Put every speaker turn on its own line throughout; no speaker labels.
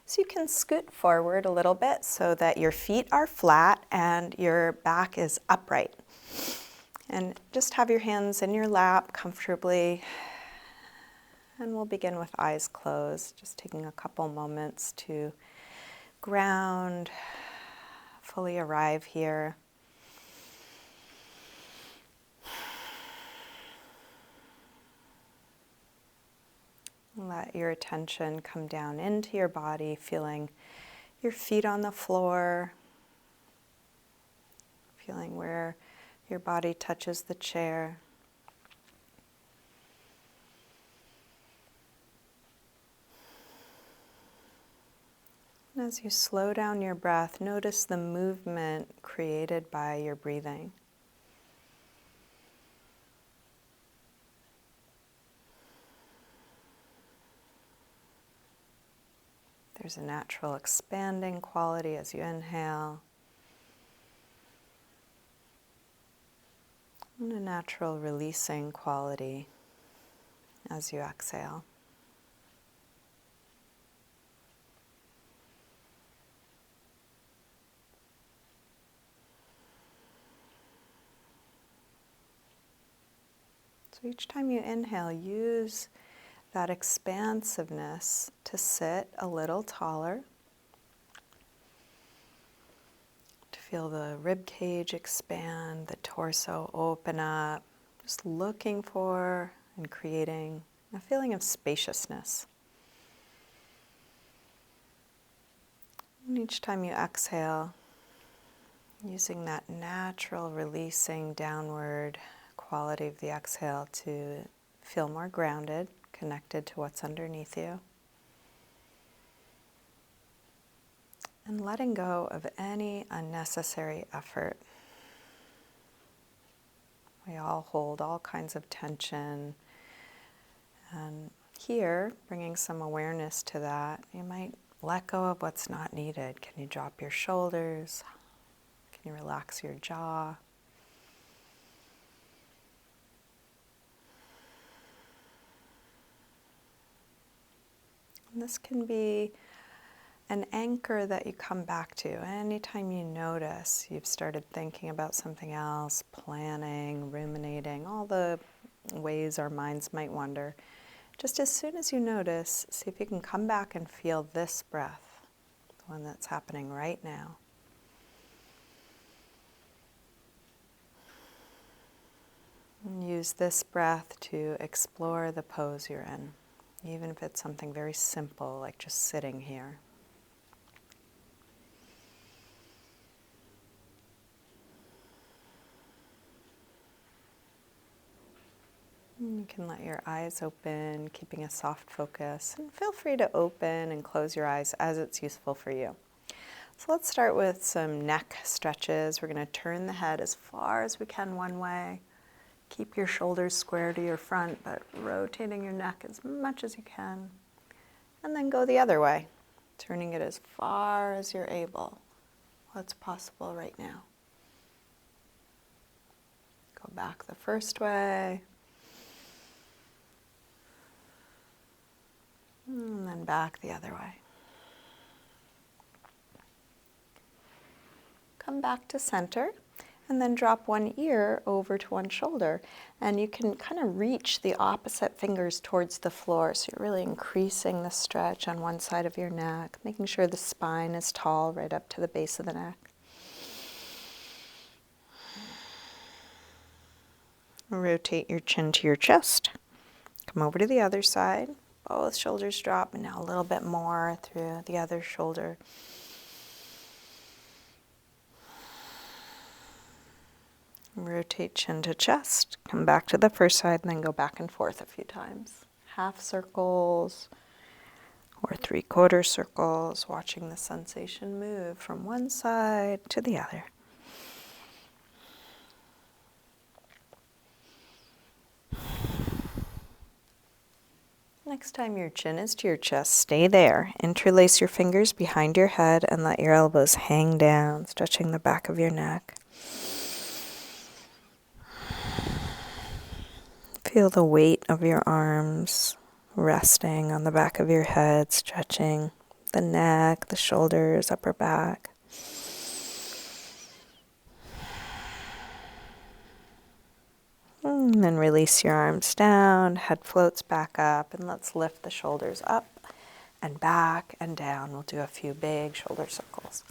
So you can scoot forward a little bit so that your feet are flat and your back is upright. And just have your hands in your lap comfortably. And we'll begin with eyes closed, just taking a couple moments to ground, fully arrive here. Let your attention come down into your body, feeling your feet on the floor, feeling where your body touches the chair. And as you slow down your breath, notice the movement created by your breathing. There's a natural expanding quality as you inhale, and a natural releasing quality as you exhale. So each time you inhale, use that expansiveness to sit a little taller, to feel the rib cage expand, the torso open up, just looking for and creating a feeling of spaciousness. And each time you exhale, using that natural releasing downward quality of the exhale to feel more grounded, connected to what's underneath you. And letting go of any unnecessary effort. We all hold all kinds of tension. And here, bringing some awareness to that, you might let go of what's not needed. Can you drop your shoulders? Can you relax your jaw? And this can be an anchor that you come back to. Anytime you notice you've started thinking about something else, planning, ruminating, all the ways our minds might wander, just as soon as you notice, see if you can come back and feel this breath, the one that's happening right now. And use this breath to explore the pose you're in, even if it's something very simple like just sitting here. You can let your eyes open, keeping a soft focus, and feel free to open and close your eyes as it's useful for you. So let's start with some neck stretches. We're going to turn the head as far as we can one way. Keep your shoulders square to your front, but rotating your neck as much as you can. And then go the other way, turning it as far as you're able. What's possible right now? Go back the first way. And then back the other way. Come back to center, and then drop one ear over to one shoulder. And you can kind of reach the opposite fingers towards the floor, so you're really increasing the stretch on one side of your neck, making sure the spine is tall right up to the base of the neck. Rotate your chin to your chest. Come over to the other side. Both shoulders drop, and now a little bit more through the other shoulder. Rotate chin to chest. Come back to the first side, and then go back and forth a few times. Half circles or 3/4 circles, watching the sensation move from one side to the other. Next time your chin is to your chest, stay there. Interlace your fingers behind your head and let your elbows hang down, stretching the back of your neck. Feel the weight of your arms resting on the back of your head, stretching the neck, the shoulders, upper back. And then release your arms down, head floats back up, and let's lift the shoulders up and back and down. We'll do a few big shoulder circles.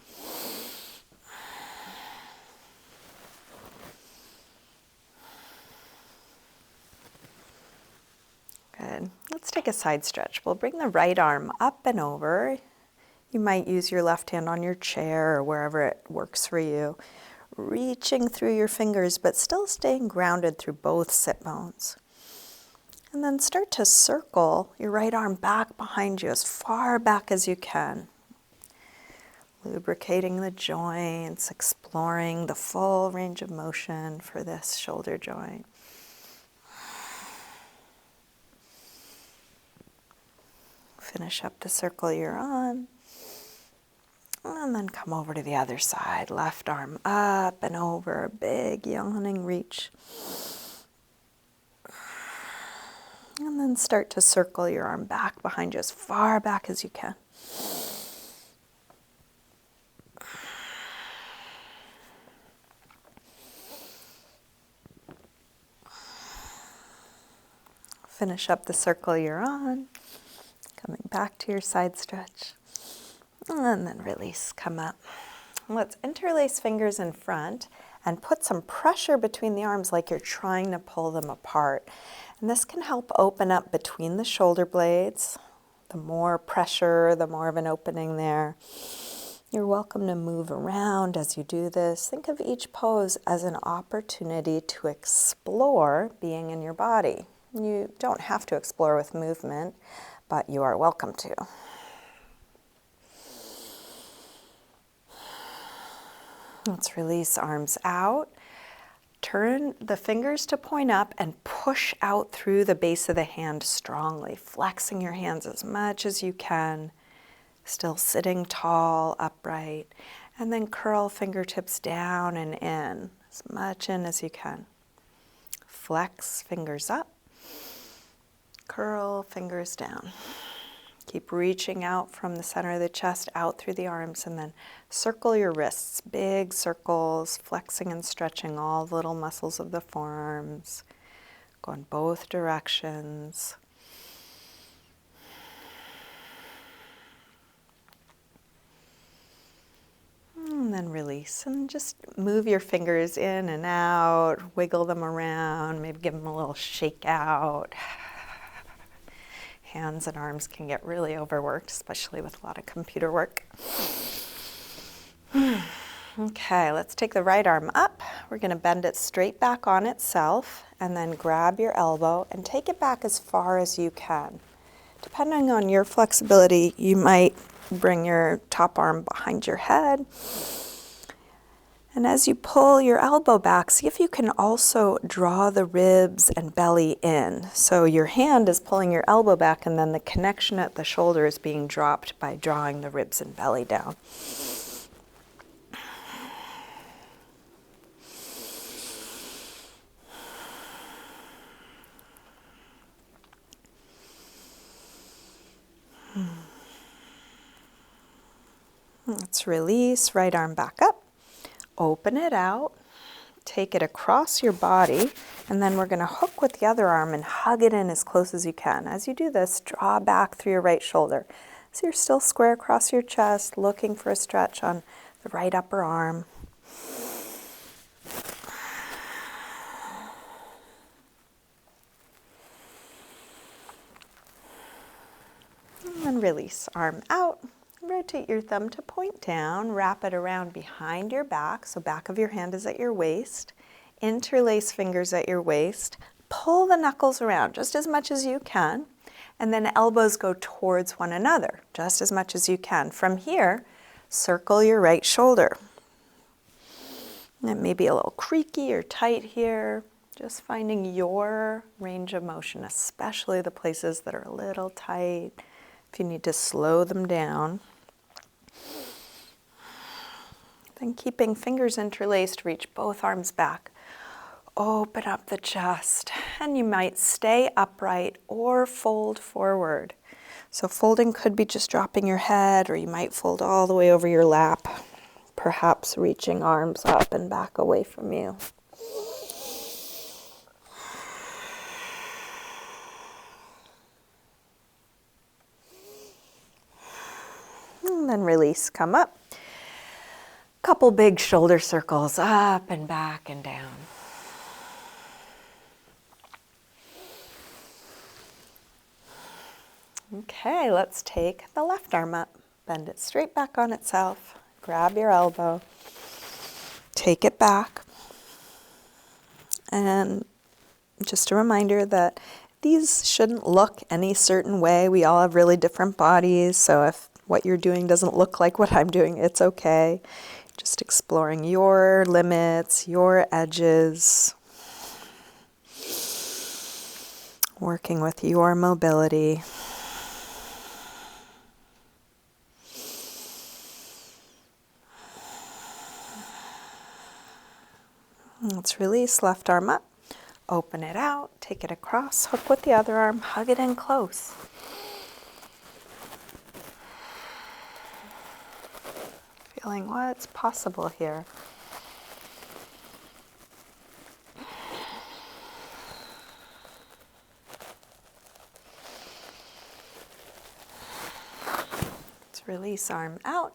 Good. Let's take a side stretch. We'll bring the right arm up and over. You might use your left hand on your chair or wherever it works for you. Reaching through your fingers, but still staying grounded through both sit bones. And then start to circle your right arm back behind you as far back as you can. Lubricating the joints, exploring the full range of motion for this shoulder joint. Finish up the circle you're on. And then come over to the other side. Left arm up and over, big yawning reach. And then start to circle your arm back behind you as far back as you can. Finish up the circle you're on. Coming back to your side stretch. And then release, come up. Let's interlace fingers in front and put some pressure between the arms like you're trying to pull them apart. And this can help open up between the shoulder blades. The more pressure, the more of an opening there. You're welcome to move around as you do this. Think of each pose as an opportunity to explore being in your body. You don't have to explore with movement, but you are welcome to. Let's release arms out. Turn the fingers to point up and push out through the base of the hand strongly, flexing your hands as much as you can, still sitting tall, upright, and then curl fingertips down and in, as much in as you can. Flex fingers up, curl fingers down. Keep reaching out from the center of the chest out through the arms, and then circle your wrists, big circles, flexing and stretching all the little muscles of the forearms. Go in both directions. And then release, and just move your fingers in and out, wiggle them around, maybe give them a little shake out. Hands and arms can get really overworked, especially with a lot of computer work. Okay, let's take the right arm up. We're going to bend it straight back on itself, and then grab your elbow and take it back as far as you can. Depending on your flexibility, you might bring your top arm behind your head. And as you pull your elbow back, see if you can also draw the ribs and belly in. So your hand is pulling your elbow back, and then the connection at the shoulder is being dropped by drawing the ribs and belly down. Let's release, right arm back up. Open it out, take it across your body, and then we're going to hook with the other arm and hug it in as close as you can. As you do this, draw back through your right shoulder. So you're still square across your chest, looking for a stretch on the right upper arm. And then release, arm out. Rotate your thumb to point down, wrap it around behind your back, so back of your hand is at your waist. Interlace fingers at your waist. Pull the knuckles around just as much as you can, and then elbows go towards one another just as much as you can. From here, circle your right shoulder. And it may be a little creaky or tight here. Just finding your range of motion, especially the places that are a little tight. If you need to slow them down. Then keeping fingers interlaced, reach both arms back. Open up the chest, and you might stay upright or fold forward. So folding could be just dropping your head, or you might fold all the way over your lap, perhaps reaching arms up and back away from you. And then release, come up. Couple big shoulder circles, up and back and down. Okay, let's take the left arm up. Bend it straight back on itself. Grab your elbow. Take it back. And just a reminder that these shouldn't look any certain way. We all have really different bodies, so if what you're doing doesn't look like what I'm doing, it's okay. Just exploring your limits, your edges, working with your mobility. Let's release, left arm up, open it out, take it across, hook with the other arm, hug it in close. Feeling what's possible here. Let's release, arm out,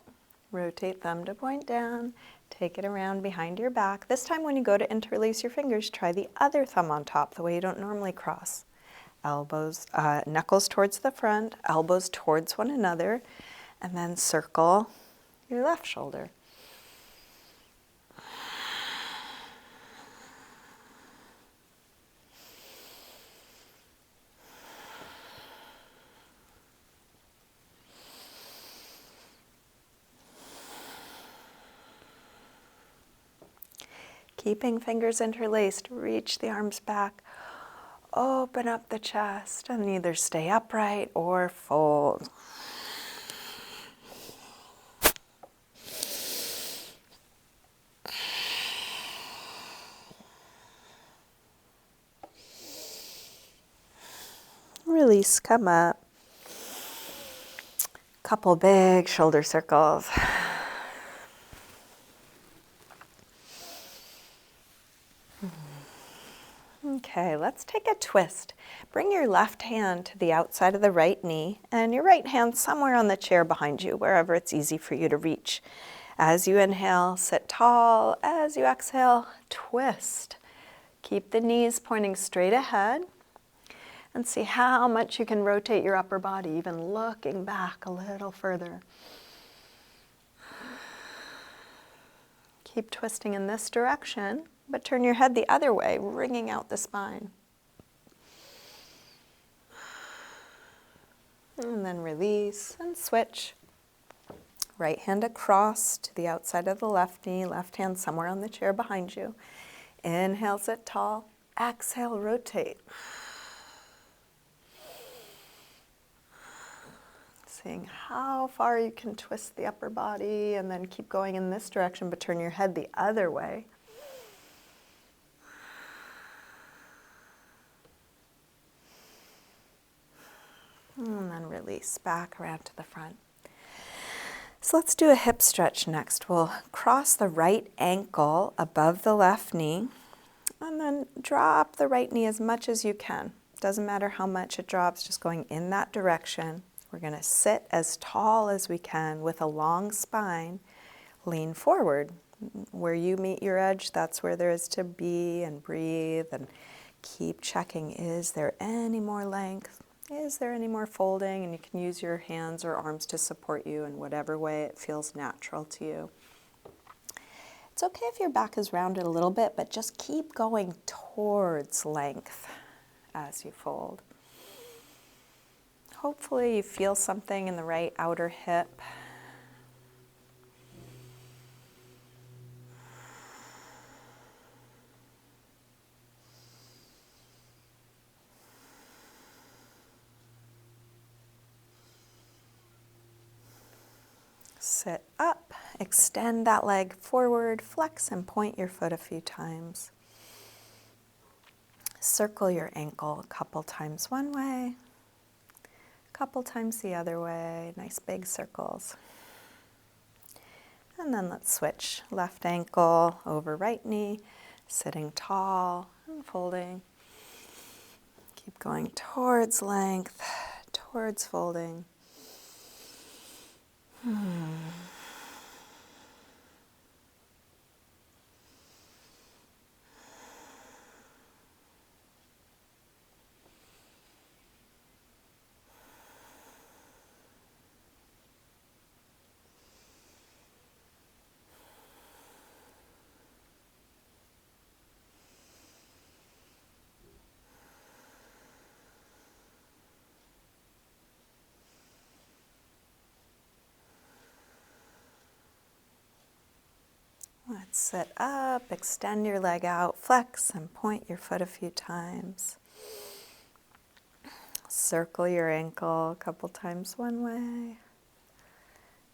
rotate thumb to point down, take it around behind your back. This time when you go to interlace your fingers, try the other thumb on top, the way you don't normally cross. Elbows, knuckles towards the front, elbows towards one another, and then circle your left shoulder. Keeping fingers interlaced, reach the arms back, open up the chest, and either stay upright or fold. Release, come up. Couple big shoulder circles. Okay, let's take a twist. Bring your left hand to the outside of the right knee and your right hand somewhere on the chair behind you, wherever it's easy for you to reach. As you inhale, sit tall. As you exhale, twist. Keep the knees pointing straight ahead and see how much you can rotate your upper body, even looking back a little further. Keep twisting in this direction, but turn your head the other way, wringing out the spine. And then release and switch. Right hand across to the outside of the left knee, left hand somewhere on the chair behind you. Inhale, sit tall. Exhale, rotate. Seeing how far you can twist the upper body and then keep going in this direction, but turn your head the other way. And then release back around to the front. So let's do a hip stretch next. We'll cross the right ankle above the left knee and then drop the right knee as much as you can. Doesn't matter how much it drops, just going in that direction. We're going to sit as tall as we can with a long spine. Lean forward. Where you meet your edge, that's where there is to be, and breathe and keep checking. Is there any more length? Is there any more folding? And you can use your hands or arms to support you in whatever way it feels natural to you. It's okay if your back is rounded a little bit, but just keep going towards length as you fold. Hopefully you feel something in the right outer hip. Sit up, extend that leg forward, flex and point your foot a few times. Circle your ankle a couple times one way, a Couple times the other way, nice big circles. And then let's switch. Left ankle over right knee, sitting tall and folding. Keep going towards length, towards folding. Let's sit up, extend your leg out, flex and point your foot a few times. Circle your ankle a couple times one way,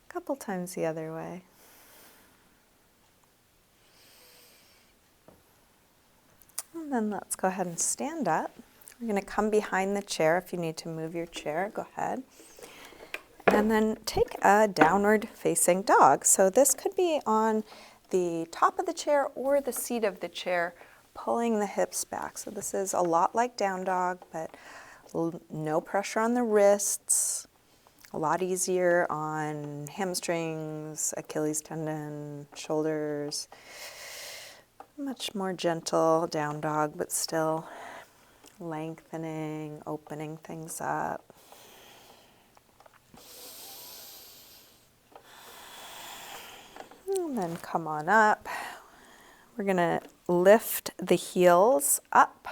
a couple times the other way. And then let's go ahead and stand up. We're going to come behind the chair. If you need to move your chair, go ahead. And then take a downward facing dog. So this could be on the top of the chair or the seat of the chair, pulling the hips back. So this is a lot like down dog, but no pressure on the wrists, a lot easier on hamstrings, Achilles tendon, shoulders. Much more gentle down dog, but still lengthening, opening things up. And then come on up. We're going to lift the heels up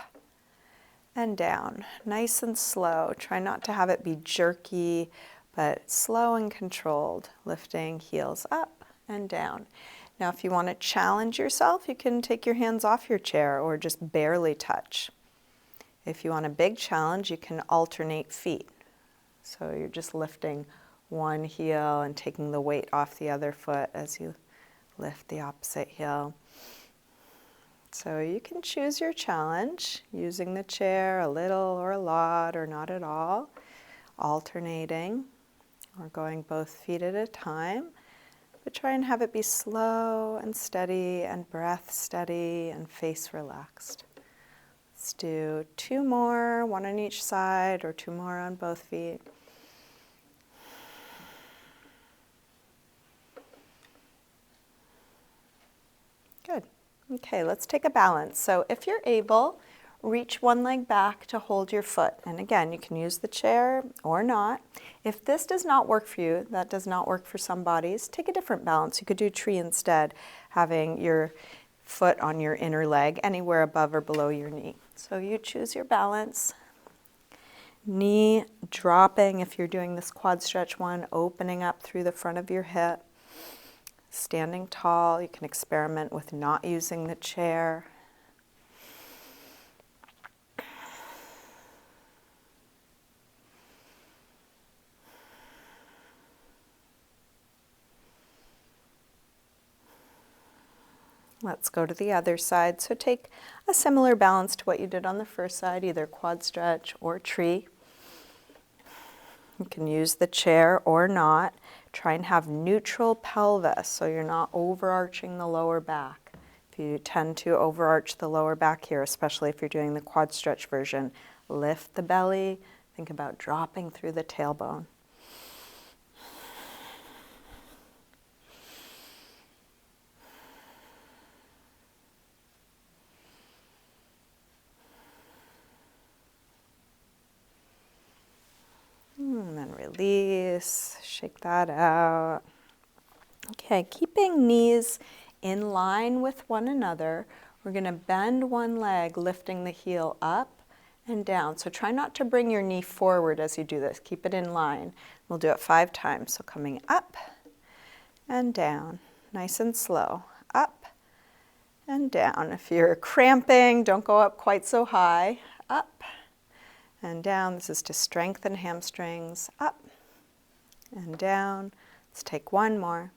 and down, nice and slow. Try not to have it be jerky, but slow and controlled. Lifting heels up and down. Now, if you want to challenge yourself, you can take your hands off your chair or just barely touch. If you want a big challenge, you can alternate feet. So you're just lifting one heel and taking the weight off the other foot as you lift the opposite heel. So you can choose your challenge, using the chair a little or a lot or not at all, alternating or going both feet at a time. But try and have it be slow and steady and breath steady and face relaxed. Let's do 2 more, 1 on each side or 2 more on both feet. Good. Okay, let's take a balance. So if you're able, reach one leg back to hold your foot. And again, you can use the chair or not. If this does not work for you, that does not work for some bodies, take a different balance. You could do tree instead, having your foot on your inner leg, anywhere above or below your knee. So you choose your balance. Knee dropping if you're doing this quad stretch one, opening up through the front of your hip. Standing tall, you can experiment with not using the chair. Let's go to the other side. So take a similar balance to what you did on the first side, either quad stretch or tree. You can use the chair or not. Try and have neutral pelvis so you're not overarching the lower back. If you tend to overarch the lower back here, especially if you're doing the quad stretch version, lift the belly. Think about dropping through the tailbone. And then release, shake that out. Okay, keeping knees in line with one another, we're going to bend one leg, lifting the heel up and down. So try not to bring your knee forward as you do this. Keep it in line. We'll do it 5 times. So coming up and down, nice and slow. Up and down. If you're cramping, don't go up quite so high. Up and down. This is to strengthen hamstrings. Up and down. Let's take one more.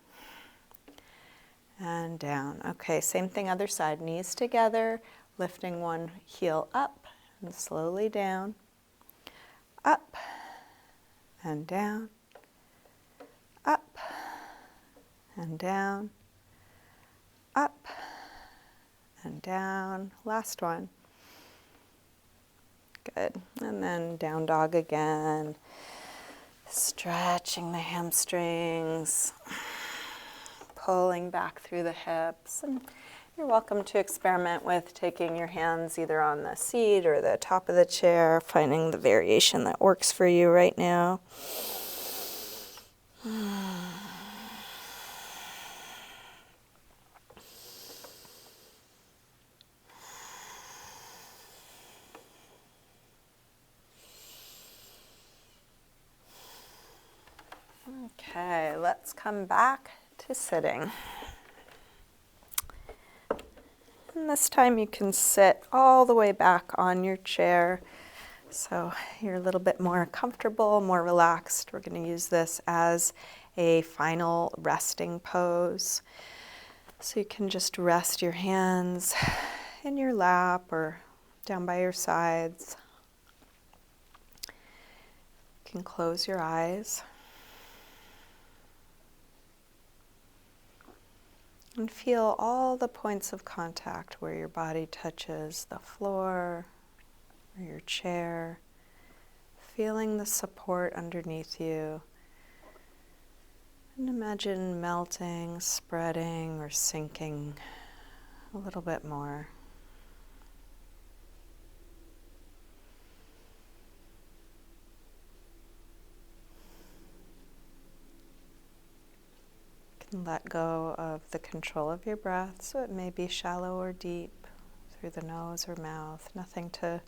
And down. Okay, same thing other side. Knees together, lifting one heel up and slowly down. Up and down, up and down, up and down. Last one. Good. And then down dog again. Stretching the hamstrings, pulling back through the hips. And you're welcome to experiment with taking your hands either on the seat or the top of the chair, finding the variation that works for you right now. Okay, let's come back to sitting. And this time you can sit all the way back on your chair, so you're a little bit more comfortable, more relaxed. We're going to use this as a final resting pose. So you can just rest your hands in your lap or down by your sides. You can close your eyes. And feel all the points of contact where your body touches the floor or your chair, feeling the support underneath you. And imagine melting, spreading, or sinking a little bit more. You can let go of the control of your breath, so it may be shallow or deep through the nose or mouth. Nothing to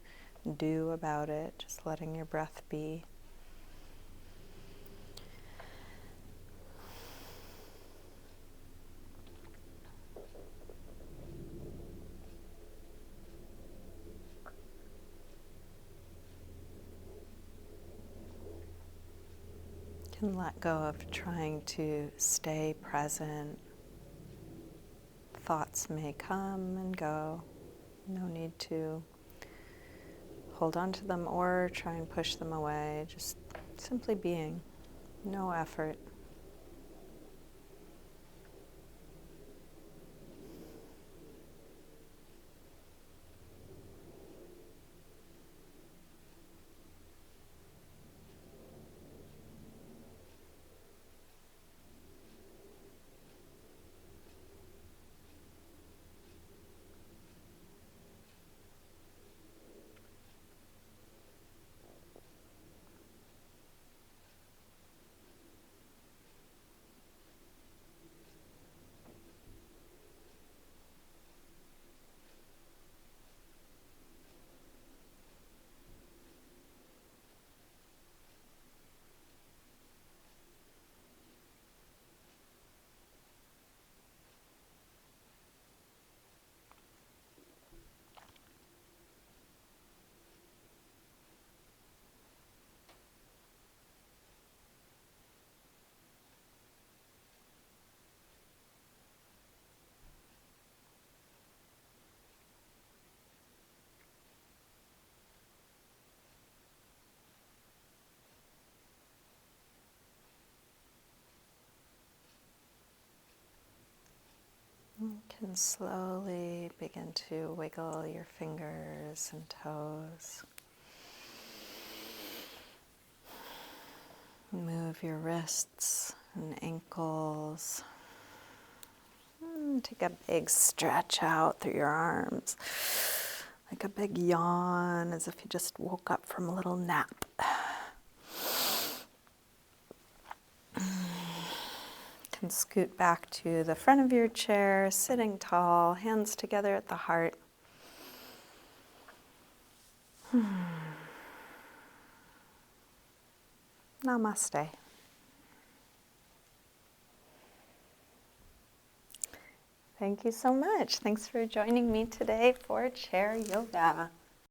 do about it, just letting your breath be. Can let go of trying to stay present. Thoughts may come and go. No need to hold on to them or try and push them away. Just simply being. No effort. You can slowly begin to wiggle your fingers and toes. Move your wrists and ankles. And take a big stretch out through your arms, like a big yawn, as if you just woke up from a little nap. You can scoot back to the front of your chair, sitting tall, hands together at the heart. Namaste. Thank you so much. Thanks for joining me today for chair yoga.